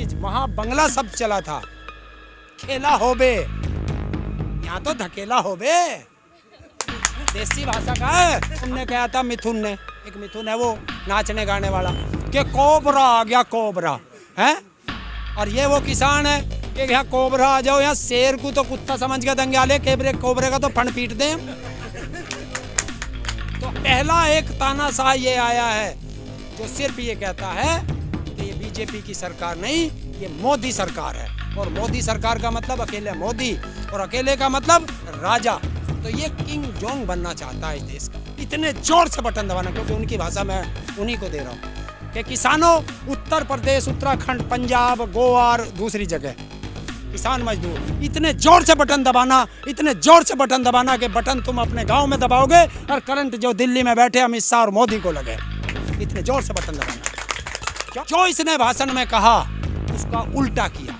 चीज, वहां बंगला शब्द चला था, खेला होबे, यहाँ तो धकेला होबे, देसी भाषा का है। तुमने कहा था मिथुन ने, एक मिथुन है वो नाचने गाने वाला, कि कोबरा आ गया कोबरा है, और ये वो किसान है कि यहाँ कोबरा आ जाओ, यहाँ शेर को तो कुत्ता समझ के दंगाले, कोबरे का तो फंड पीट दें। तो पहला एक तानाशाह ये आया है जो सिर्फ ये कहता है कि ये बीजेपी की सरकार नहीं, ये मोदी सरकार है, और मोदी सरकार का मतलब अकेले मोदी, और अकेले का मतलब राजा। तो ये किंग जोंग बनना चाहता है इस देश का, इतने जोर से बटन दबाना, क्योंकि उनकी भाषा मैं उन्हीं को दे रहा हूँ कि किसानों, उत्तर प्रदेश, उत्तराखंड, पंजाब, गोवा और दूसरी जगह किसान मजदूर, इतने जोर से बटन दबाना, इतने जोर से बटन दबाना कि बटन तुम अपने गांव में दबाओगे और करंट जो दिल्ली में बैठे अमित शाह और मोदी को लगे, इतने जोर से बटन दबाना। जो इसने भाषण में कहा उसका उल्टा किया।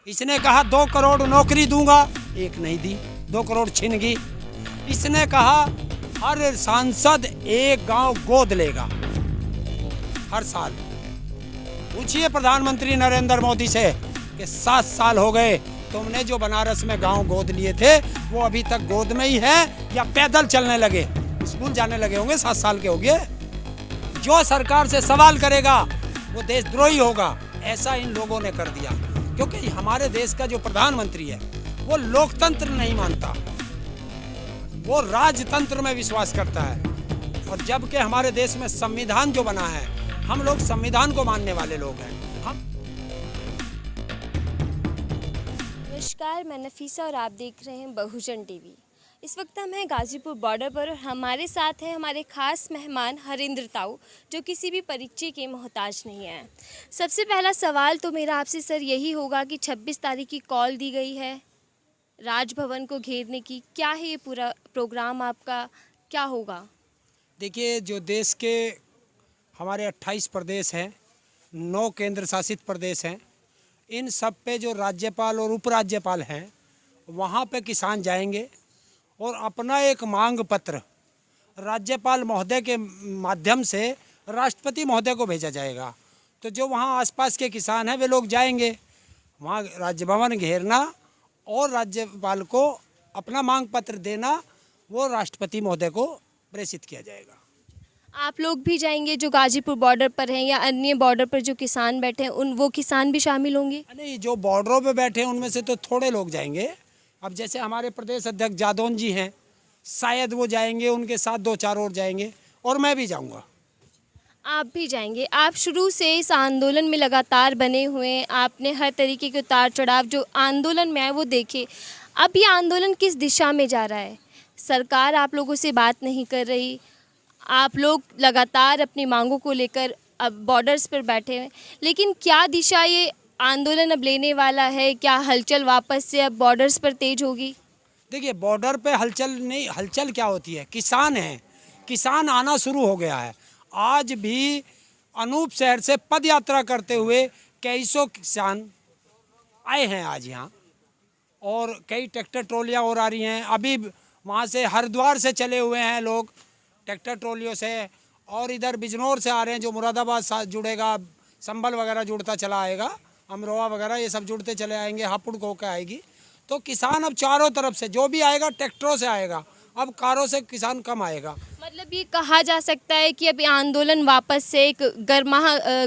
इसने कहा 2 करोड़ नौकरी दूंगा, एक नहीं दी, 2 करोड़ छिन गई। इसने कहा हर सांसद एक गांव गोद लेगा हर साल। पूछिए प्रधानमंत्री नरेंद्र मोदी से कि 7 साल हो गए, तुमने जो बनारस में गांव गोद लिए थे वो अभी तक गोद में ही है या पैदल चलने लगे, स्कूल जाने लगे होंगे, 7 साल के हो गए। जो सरकार से सवाल करेगा वो देशद्रोही होगा, ऐसा इन लोगों ने कर दिया। क्योंकि हमारे देश का जो प्रधानमंत्री है वो लोकतंत्र नहीं मानता, वो राजतंत्र में विश्वास करता है। और जबकि हमारे देश में संविधान जो बना है, हम लोग संविधान को मानने वाले लोग हैं। नमस्कार, मैं नफीसा और आप देख रहे हैं बहुजन टीवी। इस वक्त हम हैं गाजीपुर बॉर्डर पर और हमारे साथ हैं हमारे खास मेहमान हरिंद्र ताऊ, जो किसी भी परिचय के मोहताज नहीं हैं। सबसे पहला सवाल तो मेरा आपसे सर यही होगा कि 26 तारीख की कॉल दी गई है राजभवन को घेरने की, क्या है ये पूरा प्रोग्राम आपका, क्या होगा? देखिए, जो देश के हमारे 28 प्रदेश हैं, 9 केंद्र शासित प्रदेश हैं, इन सब पे जो राज्यपाल और उपराज्यपाल हैं वहाँ पे किसान जाएंगे और अपना एक मांग पत्र राज्यपाल महोदय के माध्यम से राष्ट्रपति महोदय को भेजा जाएगा। तो जो वहाँ आसपास के किसान हैं वे लोग जाएंगे वहाँ राजभवन घेरना और राज्यपाल को अपना मांग पत्र देना, वो राष्ट्रपति महोदय को प्रेषित किया जाएगा। आप लोग भी जाएंगे जो गाजीपुर बॉर्डर पर हैं या अन्य बॉर्डर पर जो किसान बैठे हैं, वो किसान भी शामिल होंगे? नहीं, जो बॉर्डरों पे बैठे हैं उनमें से तो थोड़े लोग जाएंगे। अब जैसे हमारे प्रदेश अध्यक्ष जादौन जी हैं, शायद वो जाएंगे, उनके साथ 2-4 और जाएंगे, और मैं भी जाऊंगा। आप भी जाएंगे? आप शुरू से इस आंदोलन में लगातार बने हुए हैं, आपने हर तरीके के उतार चढ़ाव जो आंदोलन में आए वो देखे। अब ये आंदोलन किस दिशा में जा रहा है? सरकार आप लोगों से बात नहीं कर रही, आप लोग लगातार अपनी मांगों को लेकर अब बॉर्डर्स पर बैठे हैं, लेकिन क्या दिशा ये आंदोलन अब लेने वाला है? क्या हलचल वापस से अब बॉर्डर्स पर तेज होगी? देखिए, बॉर्डर पे हलचल नहीं, हलचल क्या होती है, किसान हैं, किसान आना शुरू हो गया है। आज भी अनूप शहर से पद यात्रा करते हुए कई सौ किसान आए हैं आज यहाँ, और कई ट्रैक्टर ट्रॉलियाँ और आ रही हैं। अभी वहाँ से हरिद्वार से चले हुए हैं लोग ट्रैक्टर ट्रॉलियों से, और इधर बिजनौर से आ रहे हैं, जो मुरादाबाद साथ जुड़ेगा, संभल वगैरह जुड़ता चला आएगा, अमरोहा वगैरह ये सब जुड़ते चले आएंगे, हापुड़ को होकर आएगी। तो किसान अब चारों तरफ से जो भी आएगा ट्रैक्टरों से आएगा, अब कारों से किसान कम आएगा। मतलब ये कहा जा सकता है कि अब ये आंदोलन वापस से एक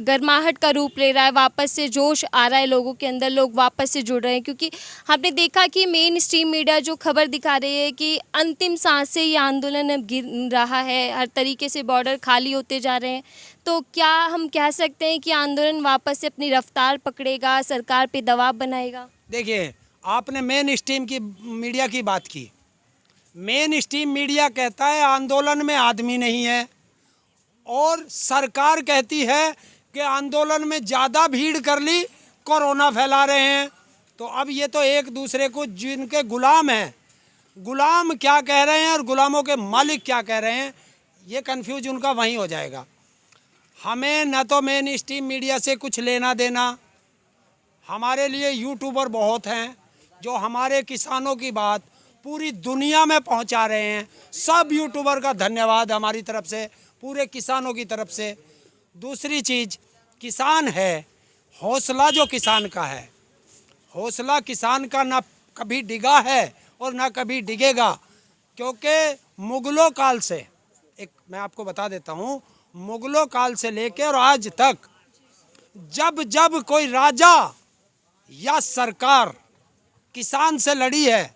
गर्माहट का रूप ले रहा है, वापस से जोश आ रहा है लोगों के अंदर, लोग वापस से जुड़ रहे हैं। क्योंकि हमने देखा कि मेन स्ट्रीम मीडिया जो खबर दिखा रही है कि अंतिम सांस से ये आंदोलन अब गिर रहा है, हर तरीके से बॉर्डर खाली होते जा रहे हैं। तो क्या हम कह सकते हैं कि आंदोलन वापस से अपनी रफ्तार पकड़ेगा, सरकार पर दबाव बनाएगा? देखिए, आपने मेन स्ट्रीम की मीडिया की बात की। मेन स्ट्रीम मीडिया कहता है आंदोलन में आदमी नहीं है, और सरकार कहती है कि आंदोलन में ज़्यादा भीड़ कर ली, कोरोना फैला रहे हैं। तो अब ये तो एक दूसरे को, जिनके गुलाम हैं, गुलाम क्या कह रहे हैं और गुलामों के मालिक क्या कह रहे हैं, ये कन्फ्यूज उनका वहीं हो जाएगा। हमें न तो मेन स्ट्रीम मीडिया से कुछ लेना देना, हमारे लिए यूट्यूबर बहुत हैं जो हमारे किसानों की बात पूरी दुनिया में पहुंचा रहे हैं। सब यूट्यूबर का धन्यवाद हमारी तरफ से, पूरे किसानों की तरफ से। दूसरी चीज़, किसान है, हौसला जो किसान का है, हौसला किसान का ना कभी डिगा है और ना कभी डिगेगा, क्योंकि मुगलों काल से, एक मैं आपको बता देता हूँ, मुगलों काल से लेकर और आज तक जब जब कोई राजा या सरकार किसान से लड़ी है,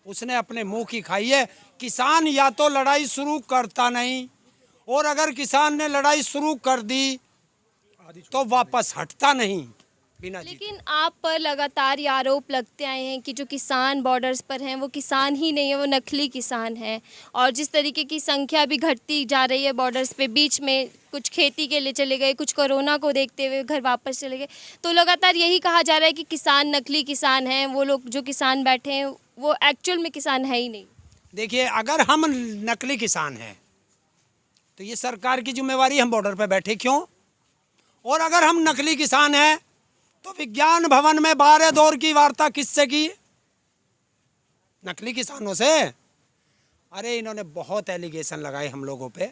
उसने अपने मुंह की खाई है। किसान या तो लड़ाई शुरू करता नहीं, और अगर किसान ने लड़ाई शुरू कर दी तो वापस हटता नहीं बिना जीते। लेकिन आप पर लगातार ये आरोप लगते आए हैं कि जो किसान बॉर्डर्स पर हैं वो किसान ही नहीं है, वो नकली किसान हैं, और जिस तरीके की संख्या भी घटती जा रही है बॉर्डर्स पे, बीच में कुछ खेती के लिए चले गए, कुछ कोरोना को देखते हुए घर वापस चले गए, तो लगातार यही कहा जा रहा है कि किसान नकली किसान हैं, वो लोग जो किसान बैठे हैं वो एक्चुअल में किसान है ही नहीं। देखिए, अगर हम नकली किसान हैं तो ये सरकार की जिम्मेवारी, हम बॉर्डर पे बैठे क्यों? और अगर हम नकली किसान हैं तो विज्ञान भवन में 12 दौर की वार्ता किससे की? नकली किसानों से। अरे इन्होंने बहुत एलिगेशन लगाए हम लोगों पे।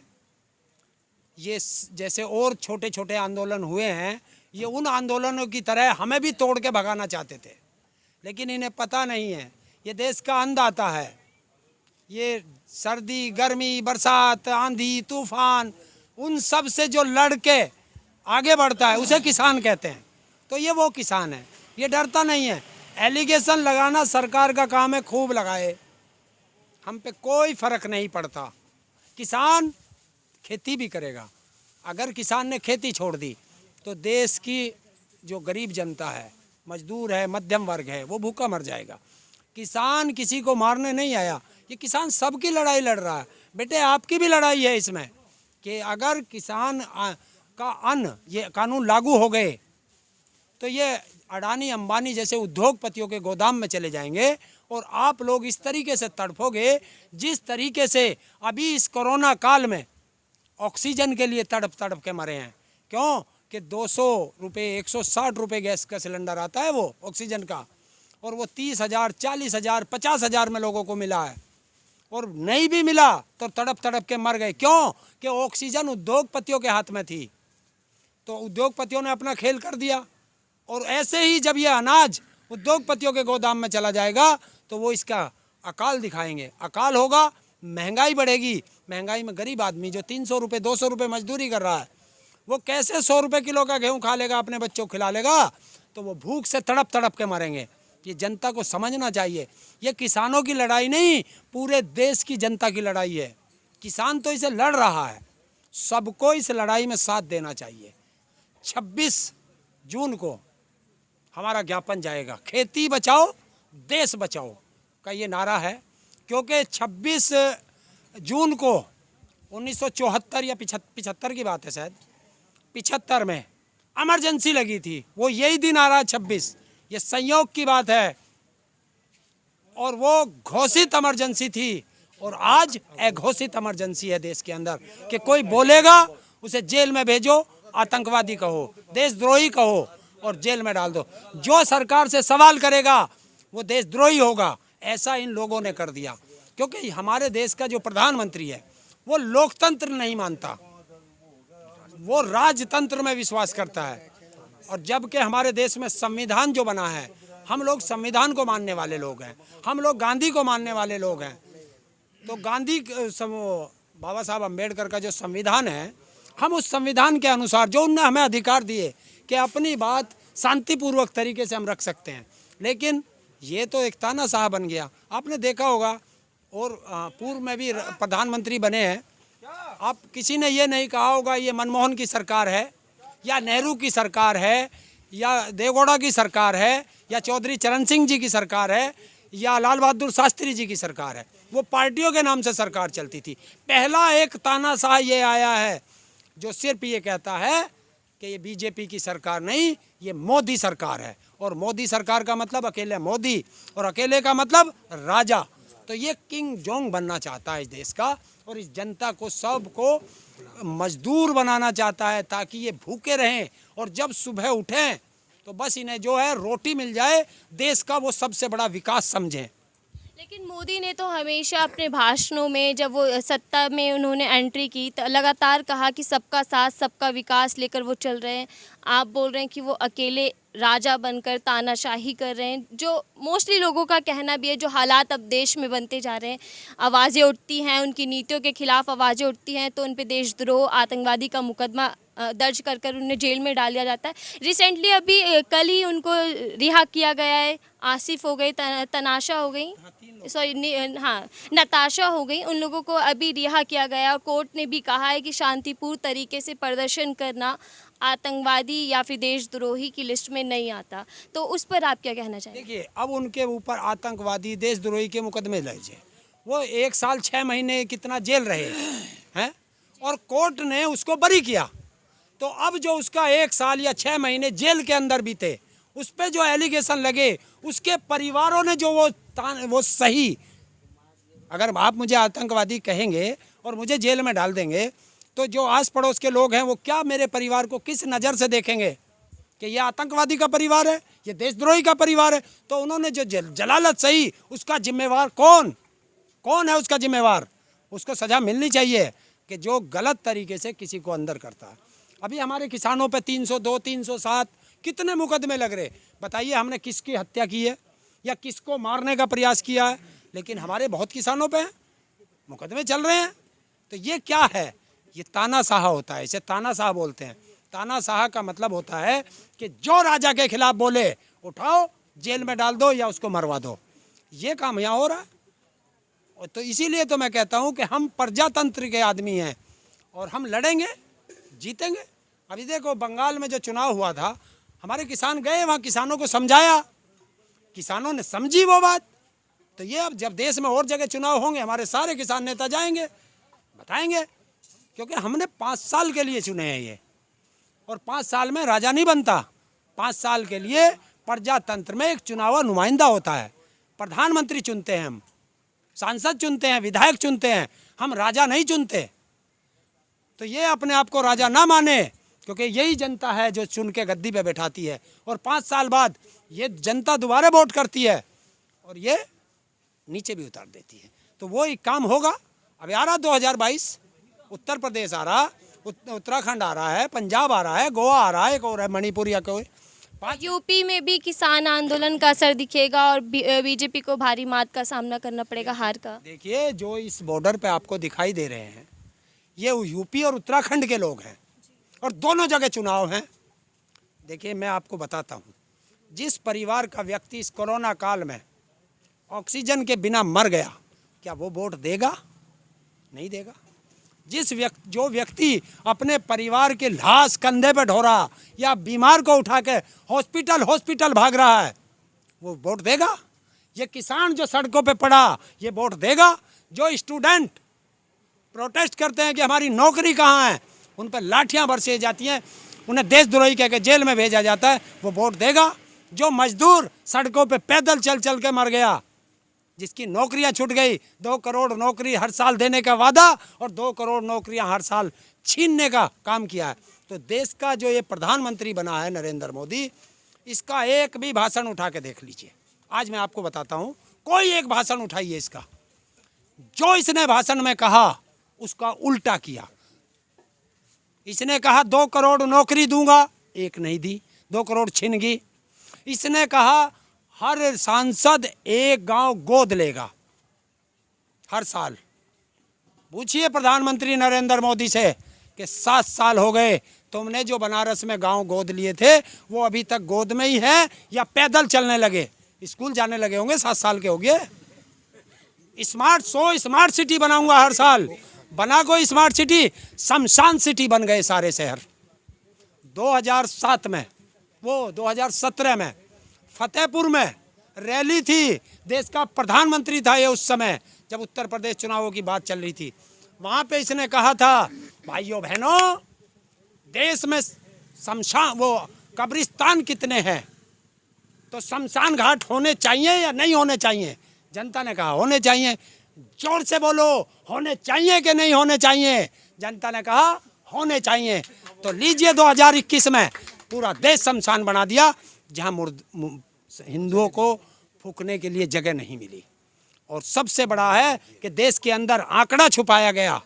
ये जैसे और छोटे छोटे आंदोलन हुए हैं, ये उन आंदोलनों की तरह हमें भी तोड़ के भगाना चाहते थे, लेकिन इन्हें पता नहीं है ये देश का अन्नदाता है। ये सर्दी, गर्मी, बरसात, आंधी, तूफान, उन सब से जो लड़ के आगे बढ़ता है उसे किसान कहते हैं। तो ये वो किसान है, ये डरता नहीं है। एलिगेशन लगाना सरकार का काम है, खूब लगाए, हम पे कोई फर्क नहीं पड़ता। किसान खेती भी करेगा। अगर किसान ने खेती छोड़ दी तो देश की जो गरीब जनता है, मजदूर है, मध्यम वर्ग है, वो भूखा मर जाएगा। किसान किसी को मारने नहीं आया, ये किसान सबकी लड़ाई लड़ रहा है। बेटे, आपकी भी लड़ाई है इसमें कि अगर किसान का अन्न, ये कानून लागू हो गए तो ये अडानी अंबानी जैसे उद्योगपतियों के गोदाम में चले जाएंगे, और आप लोग इस तरीके से तड़फोगे जिस तरीके से अभी इस कोरोना काल में ऑक्सीजन के लिए तड़प तड़प के मरे हैं। क्यों कि 200 रुपये, 160 रुपये गैस का सिलेंडर आता है वो ऑक्सीजन का, और वो 30,000, 40,000, 50,000 में लोगों को मिला है, और नहीं भी मिला तो तड़प तड़प के मर गए। क्यों कि ऑक्सीजन उद्योगपतियों के हाथ में थी, तो उद्योगपतियों ने अपना खेल कर दिया। और ऐसे ही जब ये अनाज उद्योगपतियों के गोदाम में चला जाएगा तो वो इसका अकाल दिखाएंगे। अकाल होगा, महंगाई बढ़ेगी। महंगाई में गरीब आदमी जो 300 रुपये, 200 रुपये मजदूरी कर रहा है, वो कैसे 100 रुपये किलो का गेहूँ खा लेगा, अपने बच्चों को खिला लेगा? तो वो भूख से तड़प तड़प के मरेंगे। ये जनता को समझना चाहिए, ये किसानों की लड़ाई नहीं, पूरे देश की जनता की लड़ाई है। किसान तो इसे लड़ रहा है, सबको इस लड़ाई में साथ देना चाहिए। 26 जून को हमारा ज्ञापन जाएगा, खेती बचाओ देश बचाओ का ये नारा है, क्योंकि 26 जून को 1974 या 75 की बात है, शायद 75 में इमरजेंसी लगी थी। वो यही दिन आ रहा है 26, ये संयोग की बात है, और वो घोषित इमरजेंसी थी, और आज अघोषित इमरजेंसी है देश के अंदर कि कोई बोलेगा उसे जेल में भेजो, आतंकवादी कहो, देशद्रोही कहो, और जेल में डाल दो। जो सरकार से सवाल करेगा वो देशद्रोही होगा। ऐसा इन लोगों ने कर दिया, क्योंकि हमारे देश का जो प्रधानमंत्री है वो लोकतंत्र नहीं मानता, वो राजतंत्र में विश्वास करता है। और जबकि हमारे देश में संविधान जो बना है, हम लोग संविधान को मानने वाले लोग हैं, हम लोग गांधी को मानने वाले लोग हैं। तो गांधी, बाबा साहब अम्बेडकर का जो संविधान है, हम उस संविधान के अनुसार जो उन्होंने हमें अधिकार दिए कि अपनी बात शांतिपूर्वक तरीके से हम रख सकते हैं। लेकिन ये तो एक तानाशाह बन गया। आपने देखा होगा, और पूर्व में भी प्रधानमंत्री बने हैं, आप किसी ने ये नहीं कहा होगा ये मनमोहन की सरकार है, या नेहरू की सरकार है, या देवगौड़ा की सरकार है, या चौधरी चरण सिंह जी की सरकार है, या लाल बहादुर शास्त्री जी की सरकार है। वो पार्टियों के नाम से सरकार चलती थी। पहला एक तानाशाह ये आया है जो सिर्फ ये कहता है कि ये बीजेपी की सरकार नहीं, ये मोदी सरकार है, और मोदी सरकार का मतलब अकेले मोदी, और अकेले का मतलब राजा। तो ये किंग जोंग बनना चाहता है इस देश का, और इस जनता को, सबको मजदूर बनाना चाहता है, ताकि ये भूखे रहें, और जब सुबह उठें तो बस इन्हें जो है रोटी मिल जाए, देश का वो सबसे बड़ा विकास समझें। लेकिन मोदी ने तो हमेशा अपने भाषणों में, जब वो सत्ता में उन्होंने एंट्री की, तो लगातार कहा कि सबका साथ सबका विकास लेकर वो चल रहे हैं। आप बोल रहे हैं कि वो अकेले राजा बनकर तानाशाही कर रहे हैं, जो मोस्टली लोगों का कहना भी है। जो हालात अब देश में बनते जा रहे हैं, आवाज़ें उठती हैं, उनकी नीतियों के खिलाफ आवाज़ें उठती हैं, तो उन पे देशद्रोह, आतंकवादी का मुकदमा दर्ज कर कर उन्हें जेल में डाल दिया जाता है। रिसेंटली अभी कल ही उनको रिहा किया गया है। आसिफ हो गई, तनाशा हो गई, सॉरी हाँ, नताशा हो गई, उन लोगों को अभी रिहा किया गया। और कोर्ट ने भी कहा है कि शांतिपूर्ण तरीके से प्रदर्शन करना आतंकवादी या फिर देशद्रोही की लिस्ट में नहीं आता। तो उस पर आप क्या कहना चाहेंगे? देखिए, अब उनके ऊपर आतंकवादी देशद्रोही के मुकदमे लगे, वो 1 साल 6 महीने कितना जेल रहे हैं, और कोर्ट ने उसको बरी किया। तो अब जो उसका 1 साल या 6 महीने जेल के अंदर बीते, उस पर जो एलिगेशन लगे, उसके परिवारों ने जो वो सही, अगर आप मुझे आतंकवादी कहेंगे और मुझे जेल में डाल देंगे, तो जो आस पड़ोस के लोग हैं वो क्या मेरे परिवार को किस नज़र से देखेंगे कि ये आतंकवादी का परिवार है, ये देशद्रोही का परिवार है। तो उन्होंने जो जलालत सही, उसका जिम्मेवार कौन है? उसका जिम्मेवार, उसको सज़ा मिलनी चाहिए कि जो गलत तरीके से किसी को अंदर करता है। अभी हमारे किसानों पे 302, 307 कितने मुकदमे लग रहे, बताइए हमने किसकी हत्या की है या किसको मारने का प्रयास किया है? लेकिन हमारे बहुत किसानों पे मुकदमे चल रहे हैं। तो ये क्या है? ये तानाशाह होता है, इसे तानाशाह बोलते हैं। तानाशाह का मतलब होता है कि जो राजा के खिलाफ बोले, उठाओ जेल में डाल दो या उसको मरवा दो। ये काम यहाँ हो रहा है। तो इसीलिए तो मैं कहता हूँ कि हम प्रजातंत्र के आदमी हैं और हम लड़ेंगे, जीतेंगे। अभी देखो, बंगाल में जो चुनाव हुआ था, हमारे किसान गए वहाँ, किसानों को समझाया, किसानों ने समझी वो बात। तो ये अब जब देश में और जगह चुनाव होंगे, हमारे सारे किसान नेता जाएंगे, बताएंगे, क्योंकि हमने 5 साल के लिए चुने हैं ये, और 5 साल में राजा नहीं बनता। 5 साल के लिए प्रजातंत्र में एक चुनाव नुमाइंदा होता है, प्रधानमंत्री चुनते हैं हम, सांसद चुनते हैं, विधायक चुनते हैं, हम राजा नहीं चुनते। तो ये अपने आप को राजा ना माने, क्योंकि यही जनता है जो चुन के गद्दी पे बैठाती है, और 5 साल बाद ये जनता दोबारा वोट करती है और ये नीचे भी उतार देती है। तो वो एक काम होगा। अभी आ रहा 2022, उत्तर प्रदेश आ रहा, उत्तराखंड आ रहा है, पंजाब आ रहा है, गोवा आ रहा है, एक और है मणिपुर या कोई। यूपी में भी किसान आंदोलन का असर दिखेगा और बीजेपी को भारी मात का सामना करना पड़ेगा, हार का। देखिए, जो इस बॉर्डर पे आपको दिखाई दे रहे हैं, ये यूपी और उत्तराखंड के लोग हैं, और दोनों जगह चुनाव हैं। देखिए, मैं आपको बताता हूँ, जिस परिवार का व्यक्ति इस कोरोना काल में ऑक्सीजन के बिना मर गया, क्या वो वोट देगा? नहीं देगा। जो व्यक्ति अपने परिवार के लाश कंधे पे ढोरा या बीमार को उठा के हॉस्पिटल भाग रहा है, वो वोट देगा? ये किसान जो सड़कों पे पड़ा, ये वोट देगा? जो स्टूडेंट प्रोटेस्ट करते हैं कि हमारी नौकरी कहाँ है, उन पर लाठियाँ बरसी जाती हैं, उन्हें देशद्रोही कह के जेल में भेजा जाता है, वो वोट देगा? जो मजदूर सड़कों पे पैदल चल के मर गया, जिसकी नौकरियां छूट गई, 2 करोड़ नौकरी हर साल देने का वादा और 2 करोड़ नौकरियां हर साल छीनने का काम किया है। तो देश का जो ये प्रधानमंत्री बना है नरेंद्र मोदी, इसका एक भी भाषण उठा के देख लीजिए। आज मैं आपको बताता हूँ, कोई एक भाषण उठाइए इसका, जो इसने भाषण में कहा उसका उल्टा किया। इसने कहा 2 करोड़ नौकरी दूंगा, एक नहीं दी, 2 करोड़ छीन गई। इसने कहा हर सांसद एक गांव गोद लेगा हर साल। पूछिए प्रधानमंत्री नरेंद्र मोदी से कि 7 साल हो गए, तुमने जो बनारस में गांव गोद लिए थे वो अभी तक गोद में ही है या पैदल चलने लगे, स्कूल जाने लगे होंगे, 7 साल के हो गए। स्मार्ट सिटी बनाऊंगा हर साल, बना कोई स्मार्ट सिटी? शमशान सिटी बन गए सारे शहर। 2007 में, वो 2017 में फतेहपुर में रैली थी, देश का प्रधानमंत्री था ये उस समय, जब उत्तर प्रदेश चुनावों की बात चल रही थी। वहाँ पे इसने कहा था, भाइयों बहनों, देश में कब्रिस्तान कितने हैं, तो शमशान घाट होने चाहिए या नहीं होने चाहिए? जनता ने कहा होने चाहिए। जोर से बोलो, होने चाहिए कि नहीं होने चाहिए? जनता ने कहा होने चाहिए। तो लीजिए, 2021 में पूरा देश शमशान बना दिया, जहाँ हिंदुओं को फूकने के लिए जगह नहीं मिली। और सबसे बड़ा है कि देश के अंदर आंकड़ा छुपाया गया।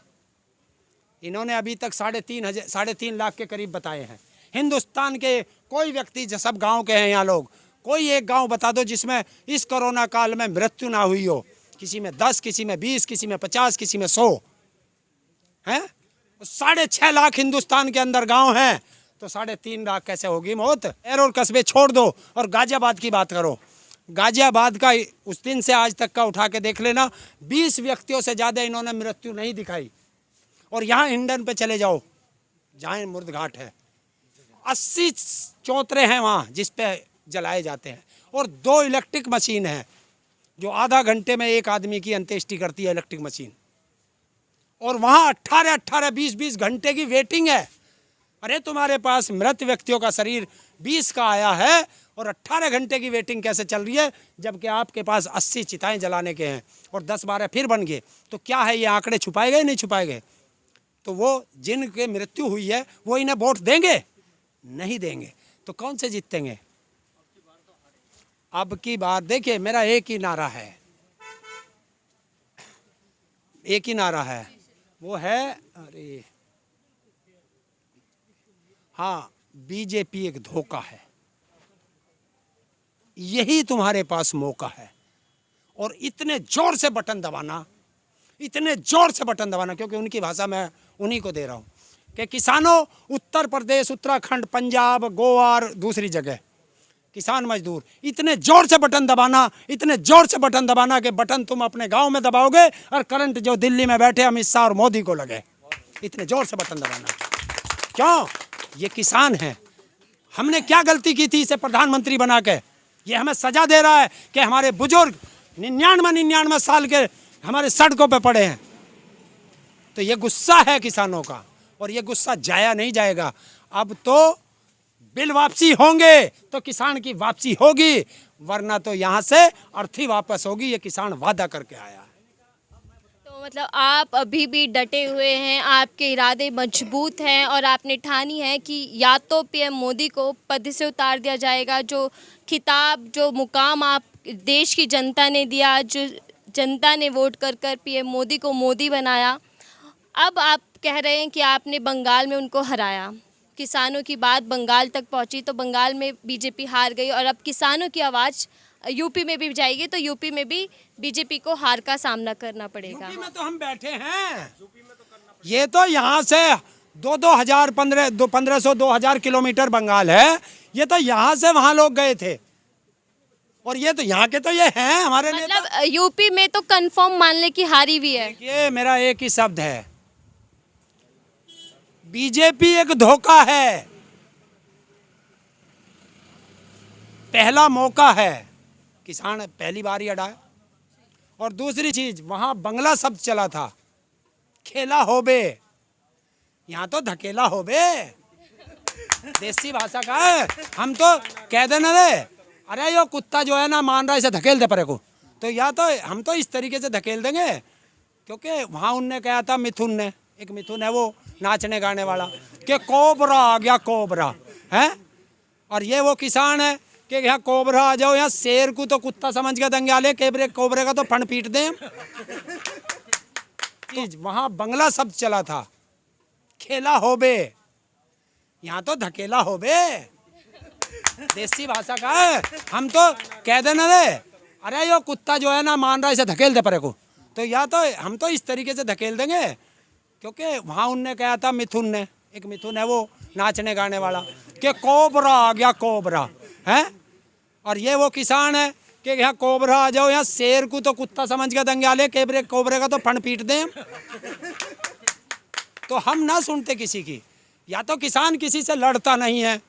इन्होंने अभी तक 3.5 लाख के करीब बताए हैं। हिंदुस्तान के कोई व्यक्ति, जो सब गांव के हैं यहाँ लोग, कोई एक गांव बता दो जिसमें इस कोरोना काल में मृत्यु ना हुई हो। किसी में 10, किसी में 20, किसी में 50, किसी में 100 हैं। 6.5 लाख हिंदुस्तान के अंदर गांव हैं, तो 3.5 लाख कैसे होगी मौत। शहर और कस्बे छोड़ दो और गाजियाबाद की बात करो। गाजियाबाद का उस दिन से आज तक का उठा के देख लेना, 20 व्यक्तियों से ज़्यादा इन्होंने मृत्यु नहीं दिखाई। और यहाँ हिंडन पे चले जाओ, जहाँ मुर्द घाट है, 80 चौतरे हैं वहाँ जिस पे जलाए जाते हैं, और 2 इलेक्ट्रिक मशीन है जो आधा घंटे में एक आदमी की अंत्येष्टि करती है, इलेक्ट्रिक मशीन। और वहाँ 18, 20 घंटे की वेटिंग है। अरे तुम्हारे पास मृत व्यक्तियों का शरीर 20 का आया है और 18 घंटे की वेटिंग कैसे चल रही है, जबकि आपके पास 80 चिताएं जलाने के हैं और 10-12 फिर बन गए। तो क्या है, ये आंकड़े छुपाए गए नहीं छुपाए गए? तो वो जिनके मृत्यु हुई है वो इन्हें वोट देंगे? नहीं देंगे। तो कौन से जीतेंगे? अब की बार देखिए, मेरा एक ही नारा है, एक ही नारा है, वो है, अरे हाँ, बीजेपी एक धोखा है। यही तुम्हारे पास मौका है। और इतने जोर से बटन दबाना, इतने जोर से बटन दबाना, क्योंकि उनकी भाषा मैं उन्हीं को दे रहा हूँ कि किसानों, उत्तर प्रदेश, उत्तराखंड, पंजाब, गोवा और दूसरी जगह किसान मजदूर, इतने जोर से बटन दबाना, इतने जोर से बटन दबाना कि बटन तुम अपने गांव में दबाओगे और करंट जो दिल्ली में बैठे अमित शाह और मोदी को लगे। इतने जोर से बटन दबाना। क्यों? ये किसान है। हमने क्या गलती की थी इसे प्रधानमंत्री बना के? ये हमें सजा दे रहा है कि हमारे बुजुर्ग 99 साल के हमारे सड़कों पे पड़े हैं। तो ये गुस्सा है किसानों का, और ये गुस्सा जाया नहीं जाएगा। अब तो बिल वापसी होंगे तो किसान की वापसी होगी, वरना तो यहाँ से अर्थी वापस होगी। ये किसान वादा करके आया है। तो मतलब आप अभी भी डटे हुए हैं, आपके इरादे मजबूत हैं और आपने ठानी है कि या तो पीएम मोदी को पद से उतार दिया जाएगा। जो खिताब, जो मुकाम आप देश की जनता ने दिया, जो जनता ने वोट कर कर पीएम मोदी को मोदी बनाया, अब आप कह रहे हैं कि आपने बंगाल में उनको हराया। किसानों की बात बंगाल तक पहुंची तो बंगाल में बीजेपी हार गई, और अब किसानों की आवाज़ यूपी में भी जाएगी तो यूपी में भी बीजेपी को हार का सामना करना पड़ेगा। यूपी में तो हम बैठे हैं, ये तो यहाँ से 1500-2000 किलोमीटर बंगाल है। ये तो यहाँ से वहाँ लोग गए थे, और ये तो यहाँ के तो ये हैं हमारे लिए। मतलब यूपी में तो कंफर्म मान ले कि हारी भी है। ये मेरा एक ही शब्द है, बीजेपी एक धोखा है। पहला मौका है, किसान पहली बार ही अड़ा है। और दूसरी चीज, वहां बंगला शब्द चला था, खेला होबे, यहाँ तो धकेला होबे। देसी भाषा का है। हम तो कह देना रे, अरे यो कुत्ता जो है ना मान रहा है, इसे धकेल दे परे को। तो या तो हम तो इस तरीके से धकेल देंगे, क्योंकि वहां उनने कहा था, मिथुन ने, एक मिथुन है वो नाचने गाने वाला, कि कोबरा आ गया, कोबरा है। और ये वो किसान है कि यहाँ कोबरा आ जाओ, यहाँ शेर को तो कुत्ता समझ के दंगाले, कोबरे का तो फन पीट दें। वहां बंगला शब्द चला था, खेला होबे, यहाँ तो धकेला होबे। देसी भाषा का है। हम तो कह देना रे, अरे यो कुत्ता जो है ना मान रहा है, इसे धकेल दे परे को। तो या तो हम तो इस तरीके से धकेल देंगे, क्योंकि वहाँ उनने कहा था, मिथुन ने, एक मिथुन है वो नाचने गाने वाला, कि कोबरा आ गया, कोबरा है। और ये वो किसान है कि यहाँ कोबरा आ जाओ, यहाँ शेर को तो कुत्ता समझ के दंगाले, कोबरे का तो फन पीट दें। तो हम ना सुनते किसी की। या तो किसान किसी से लड़ता नहीं है,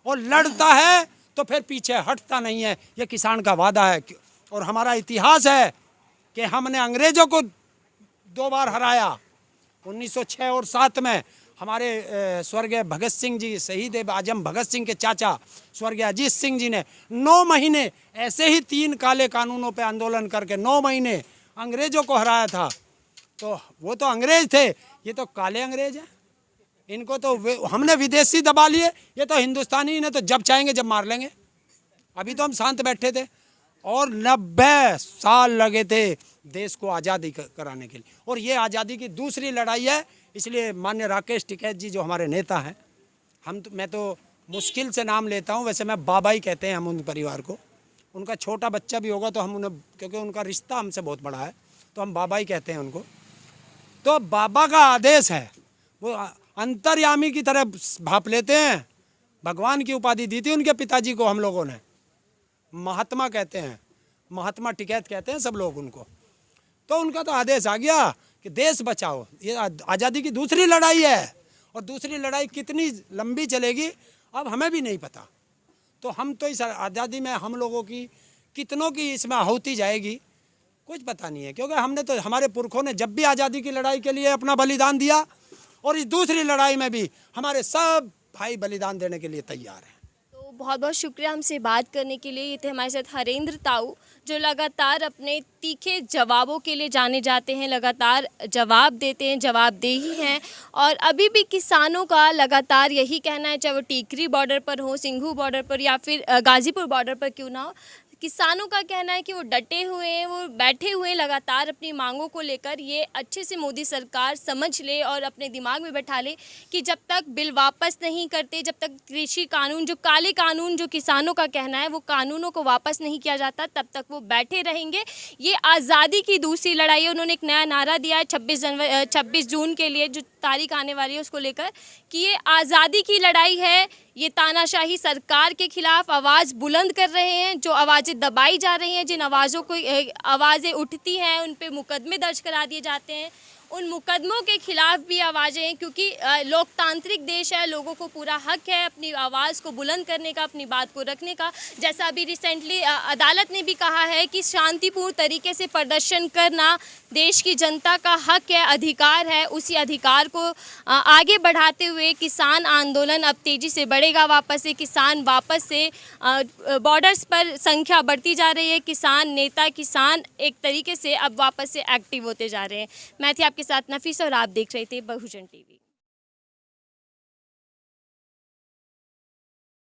और लड़ता है तो फिर पीछे हटता नहीं है। ये किसान का वादा है। और हमारा इतिहास है कि हमने अंग्रेजों को 2 बार हराया, 1906 और 7 में। हमारे स्वर्गीय भगत सिंह जी, शहीद आजम भगत सिंह के चाचा स्वर्गीय अजीत सिंह जी ने 9 महीने ऐसे ही 3 काले कानूनों पे आंदोलन करके 9 महीने अंग्रेजों को हराया था। तो वो तो अंग्रेज थे, ये तो काले अंग्रेज हैं। इनको तो हमने विदेशी दबा लिए, ये तो हिंदुस्तानी ने तो जब चाहेंगे जब मार लेंगे। अभी तो हम शांत बैठे थे, और 90 साल लगे थे देश को आज़ादी कराने के लिए। और ये आज़ादी की दूसरी लड़ाई है। इसलिए माननीय राकेश टिकैत जी जो हमारे नेता हैं, मैं तो मुश्किल से नाम लेता हूँ, वैसे मैं बाबा ही कहते हैं हम उन परिवार को। उनका छोटा बच्चा भी होगा तो हम उन्हें, क्योंकि उनका रिश्ता हमसे बहुत बड़ा है, तो हम बाबा ही कहते हैं उनको। तो बाबा का आदेश है, वो अंतर्यामी की तरह भाप लेते हैं। भगवान की उपाधि दी थी उनके पिताजी को हम लोगों ने, महात्मा कहते हैं, महात्मा टिकैत कहते हैं सब लोग उनको। तो उनका तो आदेश आ गया कि देश बचाओ। ये आज़ादी की दूसरी लड़ाई है, और दूसरी लड़ाई कितनी लंबी चलेगी अब हमें भी नहीं पता। तो हम तो इस आज़ादी में हम लोगों की कितनों की इसमें आहुति जाएगी कुछ पता नहीं है, क्योंकि हमने तो, हमारे पुरखों ने जब भी आज़ादी की लड़ाई के लिए अपना बलिदान दिया, और इस दूसरी लड़ाई में भी हमारे सब भाई बलिदान देने के लिए तैयार हैं। तो बहुत बहुत शुक्रिया हमसे बात करने के लिए। ये थे हमारे साथ हरेंद्र ताऊ, जो लगातार अपने तीखे जवाबों के लिए जाने जाते हैं, लगातार जवाब देते हैं, जवाबदेही हैं। और अभी भी किसानों का लगातार यही कहना है, चाहे वो टीकरी बॉर्डर पर हो, सिंघू बॉर्डर पर, या फिर गाज़ीपुर बॉर्डर पर क्यों ना हो, किसानों का कहना है कि वो डटे हुए हैं, वो बैठे हुए हैं लगातार अपनी मांगों को लेकर। ये अच्छे से मोदी सरकार समझ ले और अपने दिमाग में बैठा ले कि जब तक बिल वापस नहीं करते, जब तक कृषि कानून, जो काले कानून जो किसानों का कहना है, वो कानूनों को वापस नहीं किया जाता, तब तक वो बैठे रहेंगे। ये आज़ादी की दूसरी लड़ाई है। उन्होंने एक नया नारा दिया है 26 जून के लिए, जो तारीख आने वाली है उसको लेकर, कि ये आज़ादी की लड़ाई है। ये तानाशाही सरकार के खिलाफ आवाज़ बुलंद कर रहे हैं। जो आवाज़ें दबाई जा रही हैं, जिन आवाज़ों को आवाज़ें उठती हैं, उन पे मुकदमे दर्ज करा दिए जाते हैं। उन मुकदमों के खिलाफ भी आवाज़ें हैं, क्योंकि लोकतांत्रिक देश है, लोगों को पूरा हक है अपनी आवाज़ को बुलंद करने का, अपनी बात को रखने का। जैसा अभी रिसेंटली अदालत ने भी कहा है कि शांतिपूर्ण तरीके से प्रदर्शन करना देश की जनता का हक है, अधिकार है। उसी अधिकार को आगे बढ़ाते हुए किसान आंदोलन अब तेज़ी से बढ़ेगा। वापस से किसान, वापस से बॉर्डर्स पर संख्या बढ़ती जा रही है। किसान नेता, किसान एक तरीके से अब वापस से एक्टिव होते जा रहे हैं। मैं थी आपके साथ नफीसा और आप देख रहे थे बहुजन टीवी।